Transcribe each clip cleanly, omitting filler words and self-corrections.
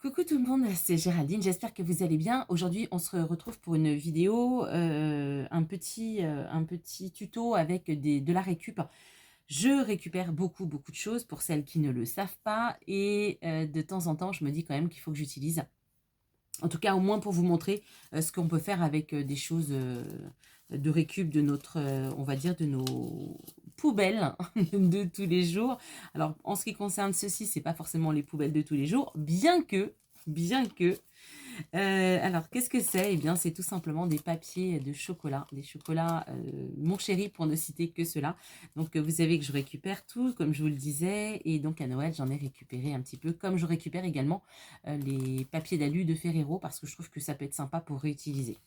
Coucou tout le monde, c'est Géraldine, j'espère que vous allez bien. Aujourd'hui, on se retrouve pour une vidéo, un petit tuto avec de la récup. Je récupère beaucoup de choses pour celles qui ne le savent pas et de temps en temps, je me dis quand même qu'il faut que j'utilise. En tout cas, au moins pour vous montrer ce qu'on peut faire avec des choses de récup de notre, on va dire, de nos poubelles de tous les jours. Alors, en ce qui concerne ceci, c'est pas forcément les poubelles de tous les jours, bien que. Alors, qu'est-ce que c'est? Eh bien, c'est tout simplement des papiers de chocolat, des chocolats Mon Chéri pour ne citer que cela. Donc, vous savez que je récupère tout, comme je vous le disais, et donc à Noël, j'en ai récupéré un petit peu, comme je récupère également les papiers d'alu de Ferrero, parce que je trouve que ça peut être sympa pour réutiliser.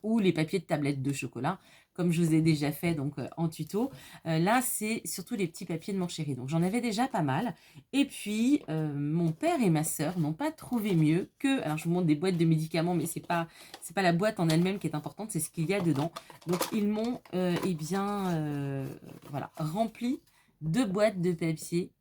Ou les papiers de tablette de chocolat, comme je vous ai déjà fait donc en tuto. Là, c'est surtout les petits papiers de Mon Chéri. Donc, j'en avais déjà pas mal. Et puis, mon père et ma sœur n'ont pas trouvé mieux que... Alors, je vous montre des boîtes de médicaments, mais c'est pas la boîte en elle-même qui est importante, c'est ce qu'il y a dedans. Donc, ils m'ont, voilà, rempli 2 boîtes de papier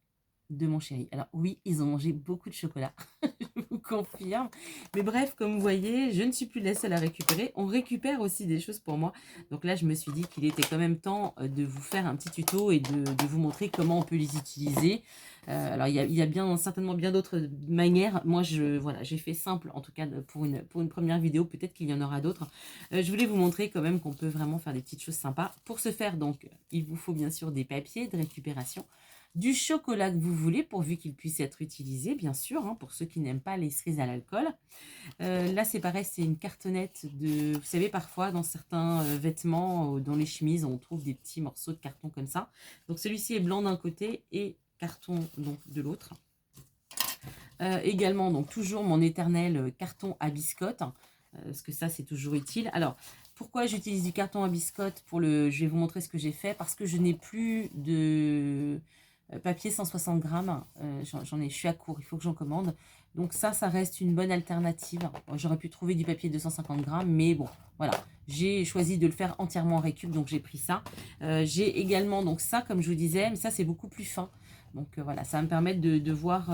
de Mon Chéri. Alors oui, ils ont mangé beaucoup de chocolat, je vous confirme. Mais bref, comme vous voyez, je ne suis plus la seule à récupérer. On récupère aussi des choses pour moi. Donc là, je me suis dit qu'il était quand même temps de vous faire un petit tuto et de vous montrer comment on peut les utiliser. Alors, il y a bien, certainement bien d'autres manières. Moi, voilà, j'ai fait simple, en tout cas, pour une première vidéo. Peut-être qu'il y en aura d'autres. Je voulais vous montrer quand même qu'on peut vraiment faire des petites choses sympas. Pour ce faire, donc, il vous faut bien sûr des papiers de récupération, du chocolat que vous voulez, pourvu qu'il puisse être utilisé, bien sûr, hein, pour ceux qui n'aiment pas les cerises à l'alcool. Là, c'est pareil, c'est une cartonnette de... Vous savez, parfois, dans certains vêtements, dans les chemises, on trouve des petits morceaux de carton comme ça. Donc, celui-ci est blanc d'un côté et carton donc, de l'autre. Également, donc, toujours mon éternel carton à biscotte, parce que ça, c'est toujours utile. Alors, pourquoi j'utilise du carton à biscotte pour le... Je vais vous montrer ce que j'ai fait, parce que je n'ai plus de papier 160 grammes. Je suis à court, il faut que j'en commande. Donc ça reste une bonne alternative. J'aurais pu trouver du papier 250 grammes, mais bon, voilà. J'ai choisi de le faire entièrement en récup, donc j'ai pris ça. J'ai également donc ça, comme je vous disais, mais ça c'est beaucoup plus fin. Donc voilà, ça va me permettre de voir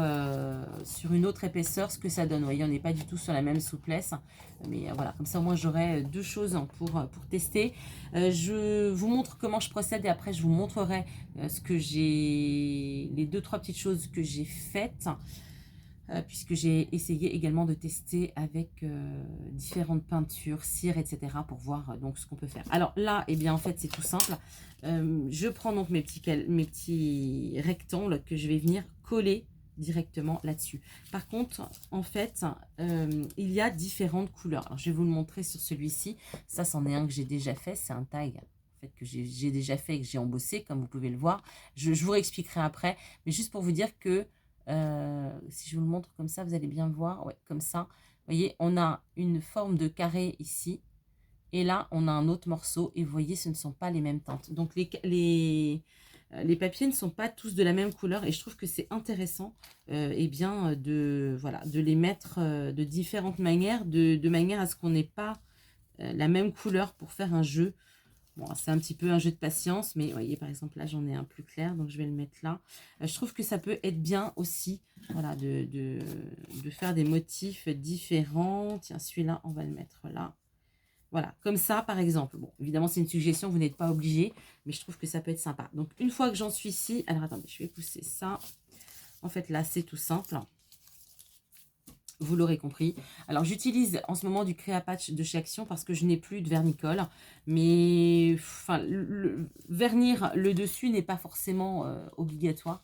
sur une autre épaisseur ce que ça donne. Vous voyez, on n'est pas du tout sur la même souplesse. Mais voilà, comme ça au moins j'aurai 2 choses pour tester. Je vous montre comment je procède et après je vous montrerai ce que j'ai, les 2-3 petites choses que j'ai faites. Puisque j'ai essayé également de tester avec différentes peintures, cire, etc. pour voir donc ce qu'on peut faire. Alors là, eh bien en fait c'est tout simple. Je prends donc mes petits rectangles que je vais venir coller directement là-dessus. Par contre, en fait, il y a différentes couleurs. Alors, je vais vous le montrer sur celui-ci. Ça, c'en est un que j'ai déjà fait. C'est un tag en fait, que j'ai déjà fait et que j'ai embossé, comme vous pouvez le voir. Je vous réexpliquerai après. Mais juste pour vous dire que si je vous le montre comme ça, vous allez bien voir. Ouais, comme ça. Vous voyez, on a une forme de carré ici. Et là, on a un autre morceau. Et vous voyez, ce ne sont pas les mêmes teintes. Donc, les papiers ne sont pas tous de la même couleur. Et je trouve que c'est intéressant eh bien, voilà, de les mettre de différentes manières. De manière à ce qu'on n'ait pas la même couleur pour faire un jeu. Bon, c'est un petit peu un jeu de patience, mais vous voyez, par exemple, là, j'en ai un plus clair, donc je vais le mettre là. Je trouve que ça peut être bien aussi, voilà, de faire des motifs différents. Tiens, celui-là, on va le mettre là. Voilà, comme ça, par exemple. Bon, évidemment, c'est une suggestion, vous n'êtes pas obligé, mais je trouve que ça peut être sympa. Donc, une fois que j'en suis ici... Alors, attendez, je vais pousser ça. En fait, là, c'est tout simple. Vous l'aurez compris. Alors, j'utilise en ce moment du Créapatch de chez Action parce que je n'ai plus de vernicole. Mais enfin, vernir le dessus n'est pas forcément obligatoire.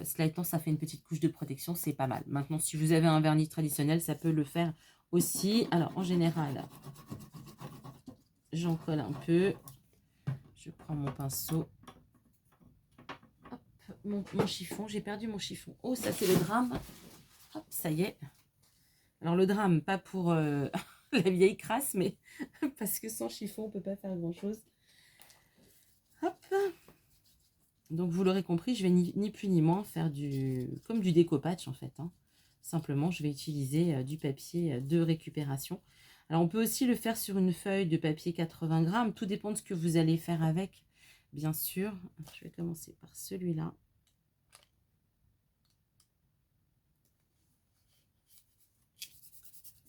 Cela étant, ça fait une petite couche de protection, c'est pas mal. Maintenant, si vous avez un vernis traditionnel, ça peut le faire aussi. Alors, en général, j'en colle un peu. Je prends mon pinceau. Hop, mon chiffon. J'ai perdu mon chiffon. Oh, ça, c'est le drame. Hop, ça y est. Alors le drame, pas pour la vieille crasse, mais parce que sans chiffon, on ne peut pas faire grand-chose. Hop. Donc vous l'aurez compris, je vais ni plus ni moins faire comme du découpage en fait. Hein. Simplement, je vais utiliser du papier de récupération. Alors on peut aussi le faire sur une feuille de papier 80 grammes. Tout dépend de ce que vous allez faire avec, bien sûr. Je vais commencer par celui-là.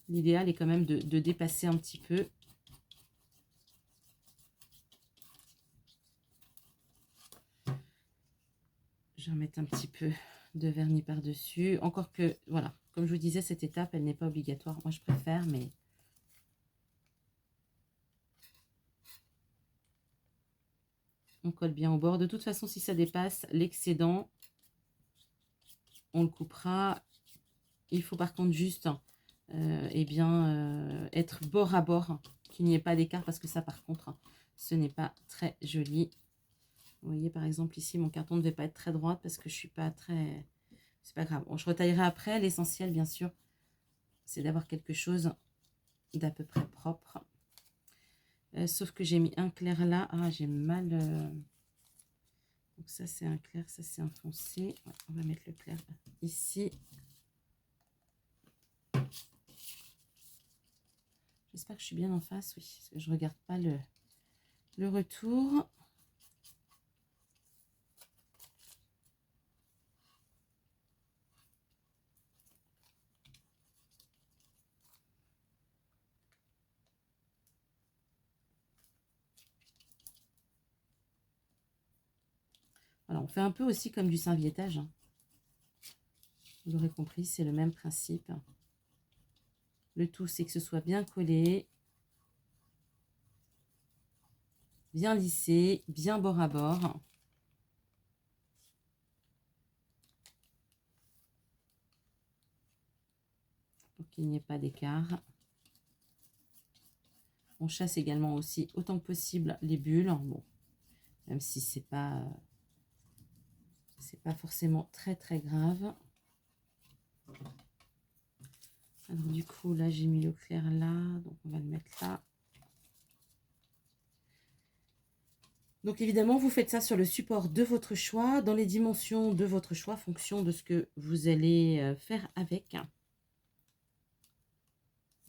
L'idéal est quand même de dépasser un petit peu. Je vais remettre un petit peu de vernis par-dessus. Encore que, voilà, comme je vous disais, cette étape, elle n'est pas obligatoire. Moi, je préfère, mais... On colle bien au bord. De toute façon, si ça dépasse l'excédent, on le coupera. Il faut par contre juste eh bien, être bord à bord, qu'il n'y ait pas d'écart, parce que ça, par contre, ce n'est pas très joli. Vous voyez, par exemple, ici, mon carton ne devait pas être très droit parce que je suis pas très... C'est pas grave. Bon, je retaillerai après. L'essentiel, bien sûr, c'est d'avoir quelque chose d'à peu près propre. Sauf que j'ai mis un clair là. Ah, j'ai mal... Donc ça, c'est un clair, ça, c'est un foncé. Ouais, on va mettre le clair ici. J'espère que je suis bien en face, oui, parce que je ne regarde pas le retour. Voilà, on fait un peu aussi comme du serviettage. Hein. Vous l'aurez compris, c'est le même principe. Le tout, c'est que ce soit bien collé, bien lissé, bien bord à bord. Pour qu'il n'y ait pas d'écart. On chasse également aussi autant que possible les bulles. Bon, même si c'est pas forcément très très grave. Alors du coup, là, j'ai mis le clair là, donc on va le mettre là. Donc évidemment, vous faites ça sur le support de votre choix, dans les dimensions de votre choix, fonction de ce que vous allez faire avec.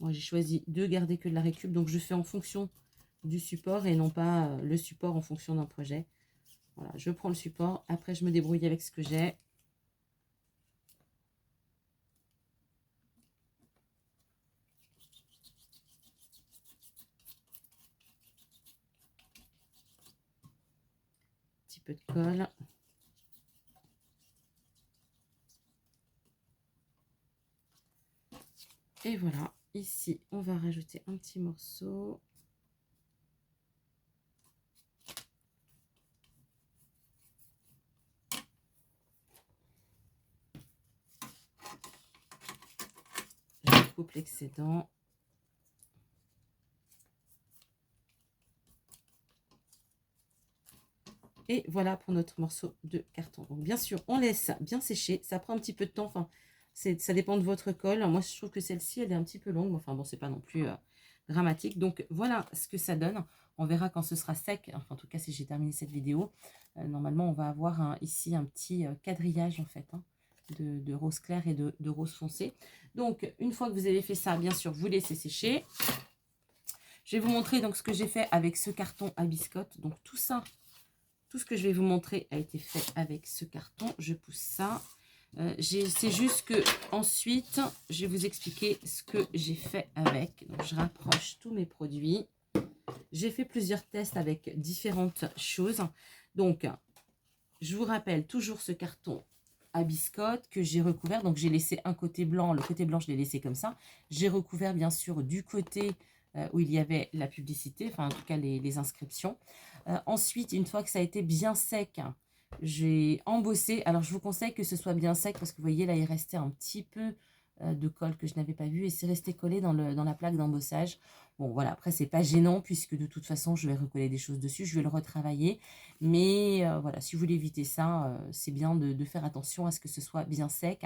Moi, j'ai choisi de garder que de la récup, donc je fais en fonction du support et non pas le support en fonction d'un projet. Voilà, je prends le support, après je me débrouille avec ce que j'ai. Petit peu de colle. Et voilà, ici, on va rajouter un petit morceau. Je coupe l'excédent. Et voilà pour notre morceau de carton. Donc bien sûr, on laisse bien sécher. Ça prend un petit peu de temps. Enfin, ça dépend de votre colle. Moi, je trouve que celle-ci, elle est un petit peu longue. Enfin bon, c'est pas non plus dramatique. Donc voilà ce que ça donne. On verra quand ce sera sec. Enfin, en tout cas, si j'ai terminé cette vidéo. Normalement, on va avoir ici un petit quadrillage en fait. Hein, de rose clair et de rose foncé. Donc, une fois que vous avez fait ça, bien sûr, vous laissez sécher. Je vais vous montrer donc ce que j'ai fait avec ce carton à biscotte. Donc tout ça, tout ce que je vais vous montrer a été fait avec ce carton. Je pousse ça. C'est juste que ensuite, je vais vous expliquer ce que j'ai fait avec. Donc, je rapproche tous mes produits. J'ai fait plusieurs tests avec différentes choses. Donc, je vous rappelle toujours ce carton à biscotte que j'ai recouvert. Donc, j'ai laissé un côté blanc. Le côté blanc, je l'ai laissé comme ça. J'ai recouvert, bien sûr, du côté où il y avait la publicité, enfin, en tout cas, les inscriptions. Ensuite, une fois que ça a été bien sec, j'ai embossé. Alors, je vous conseille que ce soit bien sec parce que vous voyez, là, il restait un petit peu de colle que je n'avais pas vu et c'est resté collé dans la plaque d'embossage. Bon, voilà, après, c'est pas gênant puisque de toute façon, je vais recoller des choses dessus, je vais le retravailler. Mais voilà, si vous voulez éviter ça, c'est bien de faire attention à ce que ce soit bien sec.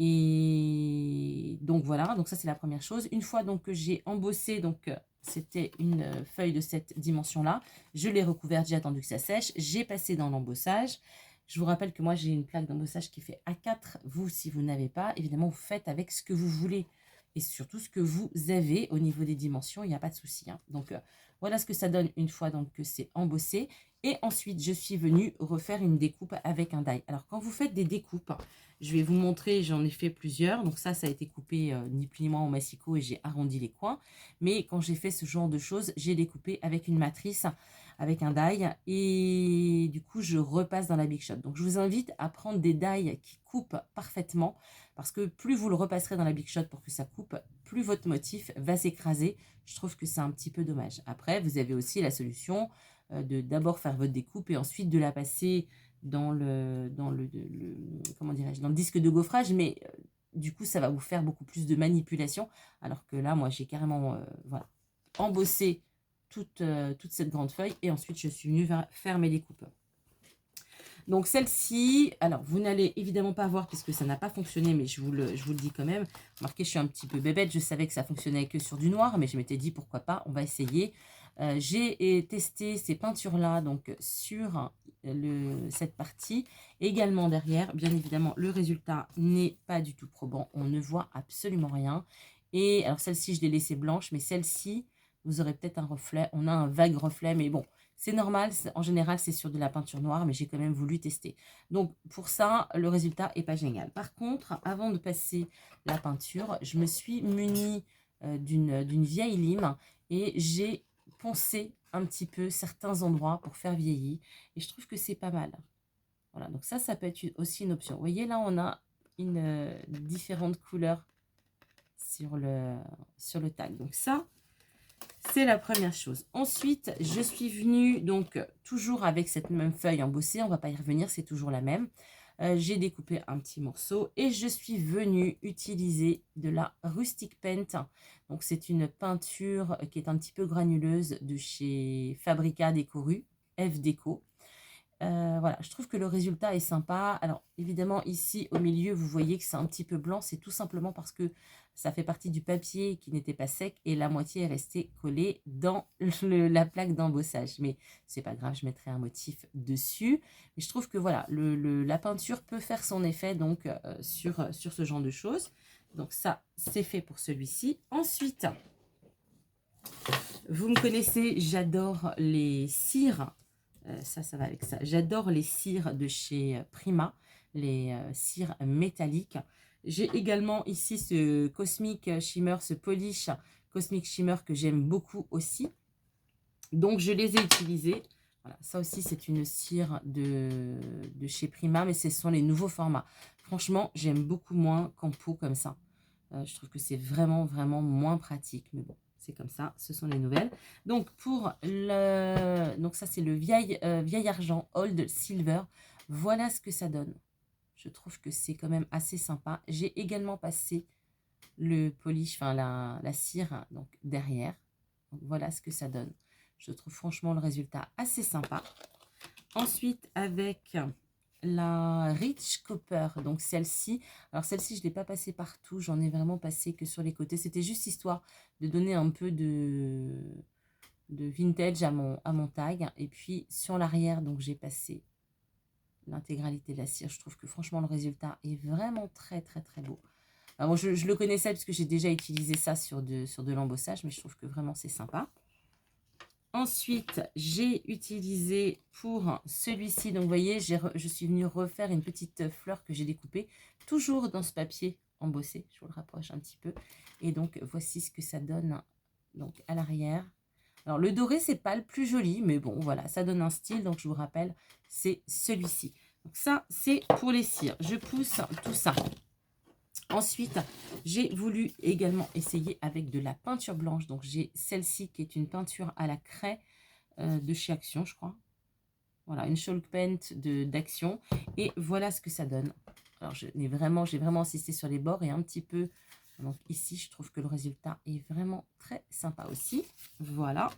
Et donc voilà, donc ça c'est la première chose. Une fois donc que j'ai embossé, donc c'était une feuille de cette dimension-là, je l'ai recouverte, j'ai attendu que ça sèche, j'ai passé dans l'embossage. Je vous rappelle que moi j'ai une plaque d'embossage qui fait A4. Vous, si vous n'avez pas, évidemment vous faites avec ce que vous voulez et surtout ce que vous avez au niveau des dimensions, il n'y a pas de souci. Hein. Donc voilà ce que ça donne une fois donc que c'est embossé. Et ensuite, je suis venue refaire une découpe avec un die. Alors, quand vous faites des découpes, Je vais vous montrer, j'en ai fait plusieurs. Donc ça a été coupé ni plus ni moins au massicot et j'ai arrondi les coins. Mais quand j'ai fait ce genre de choses, j'ai découpé avec une matrice, avec un die. Et du coup, je repasse dans la Big Shot. Donc je vous invite à prendre des die qui coupent parfaitement. Parce que plus vous le repasserez dans la Big Shot pour que ça coupe, plus votre motif va s'écraser. Je trouve que c'est un petit peu dommage. Après, vous avez aussi la solution de d'abord faire votre découpe et ensuite de la passer dans comment dirais-je, dans le disque de gaufrage, mais du coup ça va vous faire beaucoup plus de manipulation, alors que là moi j'ai carrément voilà, embossé toute cette grande feuille et ensuite je suis venue faire mes découpes. Donc celle-ci, alors vous n'allez évidemment pas voir puisque ça n'a pas fonctionné, mais je vous le dis quand même. Remarquez, je suis un petit peu bébête, je savais que ça fonctionnait que sur du noir, mais je m'étais dit pourquoi pas, on va essayer. J'ai testé ces peintures-là donc sur cette partie, également derrière. Bien évidemment, le résultat n'est pas du tout probant, on ne voit absolument rien. Et alors celle-ci, je l'ai laissée blanche, mais celle-ci, vous aurez peut-être un reflet. On a un vague reflet, mais bon, c'est normal, en général, c'est sur de la peinture noire, mais j'ai quand même voulu tester. Donc, pour ça, le résultat n'est pas génial. Par contre, avant de passer la peinture, je me suis munie d'une vieille lime et j'ai poncé un petit peu certains endroits pour faire vieillir. Et je trouve que c'est pas mal. Voilà, donc ça peut être aussi une option. Vous voyez, là, on a une différente couleur sur le tag. Donc ça, c'est la première chose. Ensuite, je suis venue, donc, toujours avec cette même feuille embossée. On ne va pas y revenir, c'est toujours la même. J'ai découpé un petit morceau et je suis venue utiliser de la Rustic Paint. Donc, c'est une peinture qui est un petit peu granuleuse de chez Fabrica Décoru, F Déco. Voilà, je trouve que le résultat est sympa. Alors, évidemment, ici, au milieu, vous voyez que c'est un petit peu blanc. C'est tout simplement parce que ça fait partie du papier qui n'était pas sec et la moitié est restée collée dans la plaque d'embossage. Mais c'est pas grave, je mettrai un motif dessus. Mais je trouve que, voilà, la peinture peut faire son effet donc sur ce genre de choses. Donc ça, c'est fait pour celui-ci. Ensuite, vous me connaissez, j'adore les cires. Ça va avec ça. J'adore les cires de chez Prima, les cires métalliques. J'ai également ici ce Cosmic Shimmer, ce Polish Cosmic Shimmer que j'aime beaucoup aussi. Donc, je les ai utilisés. Voilà, ça aussi, c'est une cire de chez Prima, mais ce sont les nouveaux formats. Franchement, j'aime beaucoup moins qu'en pot comme ça. Je trouve que c'est vraiment, vraiment moins pratique. Mais bon, c'est comme ça, ce sont les nouvelles. Donc, donc ça, c'est le vieil argent Old Silver. Voilà ce que ça donne. Je trouve que c'est quand même assez sympa. J'ai également passé le polish, enfin la cire, donc derrière. Donc, voilà ce que ça donne. Je trouve franchement le résultat assez sympa. Ensuite, avec la Rich Copper, donc celle-ci. Alors celle-ci, je ne l'ai pas passée partout, j'en ai vraiment passé que sur les côtés. C'était juste histoire de donner un peu de vintage à mon tag. Et puis sur l'arrière, donc j'ai passé l'intégralité de la cire. Je trouve que franchement, le résultat est vraiment très, très, très beau. Alors, je le connaissais parce que j'ai déjà utilisé ça sur de l'embossage, mais je trouve que vraiment c'est sympa. Ensuite, j'ai utilisé pour celui-ci, donc vous voyez, je suis venue refaire une petite fleur que j'ai découpée, toujours dans ce papier embossé, je vous le rapproche un petit peu. Et donc, voici ce que ça donne donc à l'arrière. Alors, le doré, c'est pas le plus joli, mais bon, voilà, ça donne un style, donc je vous rappelle, c'est celui-ci. Donc ça, c'est pour les cires. Je pousse tout ça. Ensuite, j'ai voulu également essayer avec de la peinture blanche. Donc, j'ai celle-ci qui est une peinture à la craie de chez Action, je crois. Voilà, une chalk paint d'Action. Et voilà ce que ça donne. Alors, j'ai vraiment insisté sur les bords et un petit peu. Donc, ici, je trouve que le résultat est vraiment très sympa aussi. Voilà.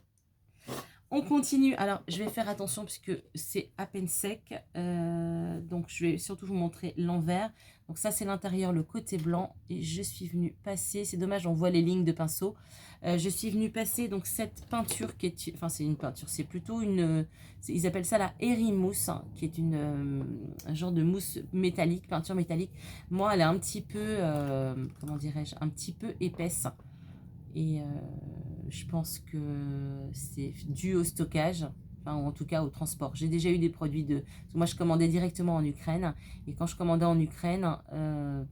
On continue. Alors, je vais faire attention puisque c'est à peine sec. Donc, je vais surtout vous montrer l'envers. Donc, ça, c'est l'intérieur, le côté blanc. Et je suis venue passer... C'est dommage, on voit les lignes de pinceau. Je suis venue passer donc cette peinture qui est... Enfin, c'est une peinture. C'est plutôt une... Ils appellent ça la Erimousse, hein, qui est un genre de mousse métallique, peinture métallique. Moi, elle est un petit peu... comment dirais-je? Un petit peu épaisse. Et... je pense que c'est dû au stockage. Enfin, en tout cas au transport. J'ai déjà eu des produits de... Moi, je commandais directement en Ukraine. Et quand je commandais en Ukraine,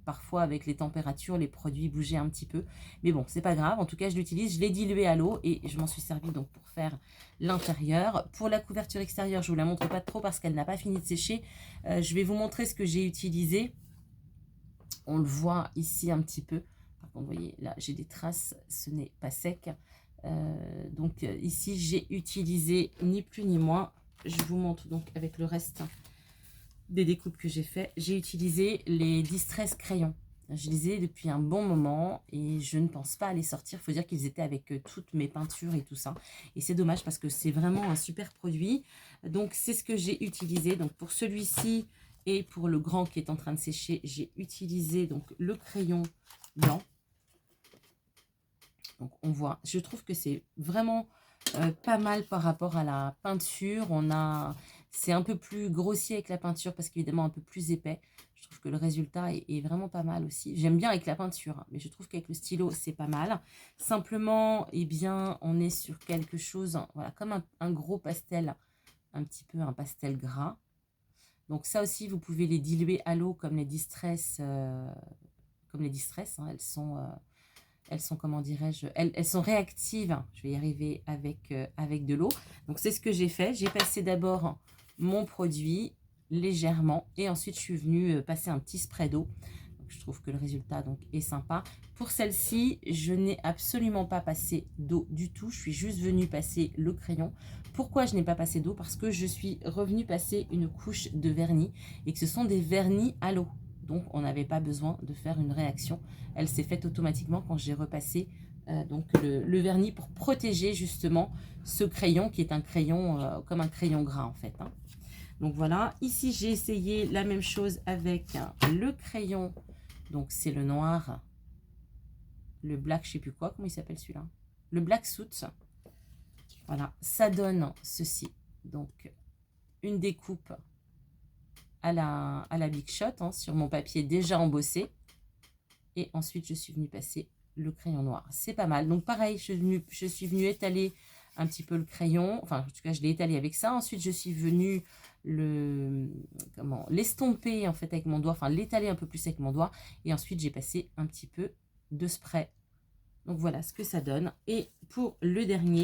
parfois avec les températures, les produits bougeaient un petit peu. Mais bon, c'est pas grave. En tout cas, je l'utilise. Je l'ai dilué à l'eau et je m'en suis servi donc pour faire l'intérieur. Pour la couverture extérieure, je ne vous la montre pas trop parce qu'elle n'a pas fini de sécher. Je vais vous montrer ce que j'ai utilisé. On le voit ici un petit peu. Par contre, vous voyez, là, j'ai des traces. Ce n'est pas sec. Donc ici j'ai utilisé ni plus ni moins, je vous montre donc avec le reste des découpes que j'ai fait, j'ai utilisé les Distress crayons. Je les ai depuis un bon moment et je ne pense pas à les sortir. Il faut dire qu'ils étaient avec toutes mes peintures et tout ça. Et c'est dommage parce que c'est vraiment un super produit. Donc c'est ce que j'ai utilisé. Donc pour celui-ci et pour le grand qui est en train de sécher, j'ai utilisé donc le crayon blanc. Donc on voit, je trouve que c'est vraiment pas mal par rapport à la peinture. C'est un peu plus grossier avec la peinture parce qu'évidemment un peu plus épais. Je trouve que le résultat est vraiment pas mal aussi. J'aime bien avec la peinture, hein, mais je trouve qu'avec le stylo c'est pas mal. Simplement, eh bien, on est sur quelque chose, voilà, comme un gros pastel, un petit peu un pastel gras. Donc ça aussi, vous pouvez les diluer à l'eau comme les Distress, hein, elles sont, comment dirais-je, elles sont réactives. Je vais y arriver avec de l'eau. Donc, c'est ce que j'ai fait. J'ai passé d'abord mon produit légèrement et ensuite, je suis venue passer un petit spray d'eau. Je trouve que le résultat donc est sympa. Pour celle-ci, je n'ai absolument pas passé d'eau du tout. Je suis juste venue passer le crayon. Pourquoi je n'ai pas passé d'eau? Parce que je suis revenue passer une couche de vernis et que ce sont des vernis à l'eau. Donc, on n'avait pas besoin de faire une réaction. Elle s'est faite automatiquement quand j'ai repassé donc le vernis pour protéger justement ce crayon qui est un crayon comme un crayon gras en fait. Hein. Donc voilà, ici j'ai essayé la même chose avec le crayon. Donc c'est le noir, le black, je sais plus quoi, comment il s'appelle celui-là? Le black soot. Voilà, ça donne ceci. Donc une découpe à la Big Shot hein, sur mon papier déjà embossé. Et ensuite, je suis venue passer le crayon noir. C'est pas mal. Donc, pareil, je suis venue étaler un petit peu le crayon. Enfin, en tout cas, je l'ai étalé avec ça. Ensuite, je suis venue l'estomper en fait avec mon doigt. Enfin, l'étaler un peu plus avec mon doigt. Et ensuite, j'ai passé un petit peu de spray. Donc, voilà ce que ça donne. Et pour le dernier,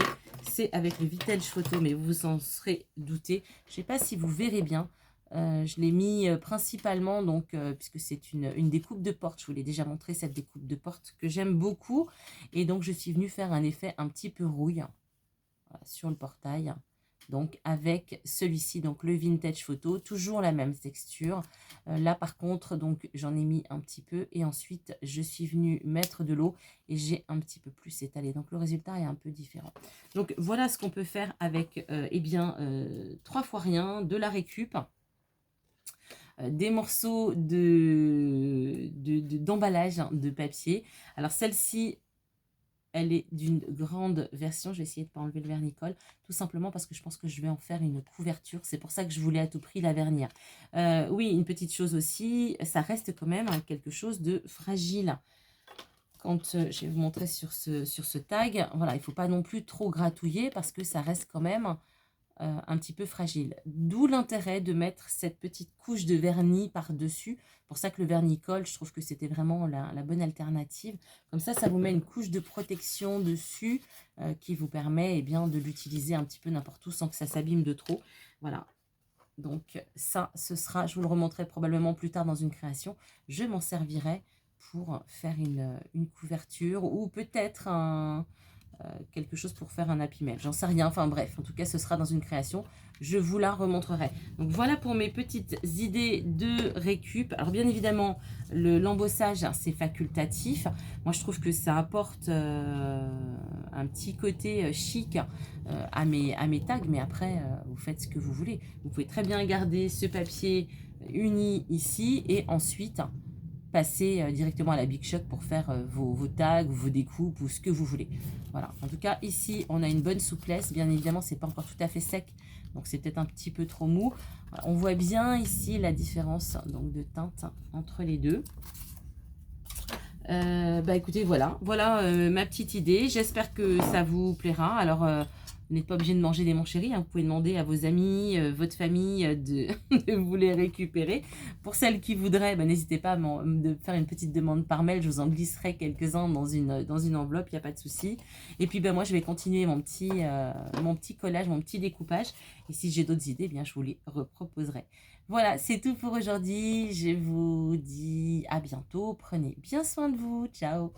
c'est avec le Vintage Photo. Mais vous vous en serez douté. Je ne sais pas si vous verrez bien. Je l'ai mis principalement, donc, puisque c'est une découpe de porte. Je vous l'ai déjà montré, cette découpe de porte que j'aime beaucoup. Et donc, je suis venue faire un effet un petit peu rouille voilà, sur le portail. Donc, avec celui-ci, donc le Vintage Photo, toujours la même texture. Là, par contre, donc j'en ai mis un petit peu. Et ensuite, je suis venue mettre de l'eau et j'ai un petit peu plus étalé. Donc, le résultat est un peu différent. Donc, voilà ce qu'on peut faire avec, 3 fois rien, de la récup. Des morceaux d'emballage de papier. Alors celle-ci, elle est d'une grande version. Je vais essayer de ne pas enlever le vernicole, tout simplement parce que je pense que je vais en faire une couverture. C'est pour ça que je voulais à tout prix la vernir. Oui, une petite chose aussi, ça reste quand même quelque chose de fragile. Quand je vais vous montrer sur ce tag, voilà, il ne faut pas non plus trop gratouiller parce que ça reste quand même un petit peu fragile. D'où l'intérêt de mettre cette petite couche de vernis par-dessus. Pour ça que le vernicole, je trouve que c'était vraiment la bonne alternative. Comme ça, ça vous met une couche de protection dessus qui vous permet bien, de l'utiliser un petit peu n'importe où sans que ça s'abîme de trop. Voilà. Donc ça, ce sera, je vous le remontrerai probablement plus tard dans une création. Je m'en servirai pour faire une couverture ou peut-être quelque chose pour faire un Happy Mail. J'en sais rien, enfin bref, en tout cas ce sera dans une création, je vous la remontrerai. Donc voilà pour mes petites idées de récup. Alors bien évidemment, l'embossage c'est facultatif. Moi je trouve que ça apporte un petit côté chic à mes tags, mais après vous faites ce que vous voulez. Vous pouvez très bien garder ce papier uni ici et ensuite passer directement à la Big Shot pour faire vos tags, vos découpes ou ce que vous voulez. Voilà, en tout cas ici on a une bonne souplesse, bien évidemment c'est pas encore tout à fait sec, donc c'est peut-être un petit peu trop mou. Voilà, on voit bien ici la différence donc de teinte entre les deux. Écoutez, voilà ma petite idée, j'espère que ça vous plaira. Alors Vous n'êtes pas obligé de manger des Mon Chéri, hein. Vous pouvez demander à vos amis, votre famille de vous les récupérer. Pour celles qui voudraient, bah, n'hésitez pas de faire une petite demande par mail. Je vous en glisserai quelques-uns dans une enveloppe, il n'y a pas de souci. Et puis, bah, moi, je vais continuer mon petit collage, mon petit découpage. Et si j'ai d'autres idées, bien, je vous les reproposerai. Voilà, c'est tout pour aujourd'hui. Je vous dis à bientôt. Prenez bien soin de vous. Ciao!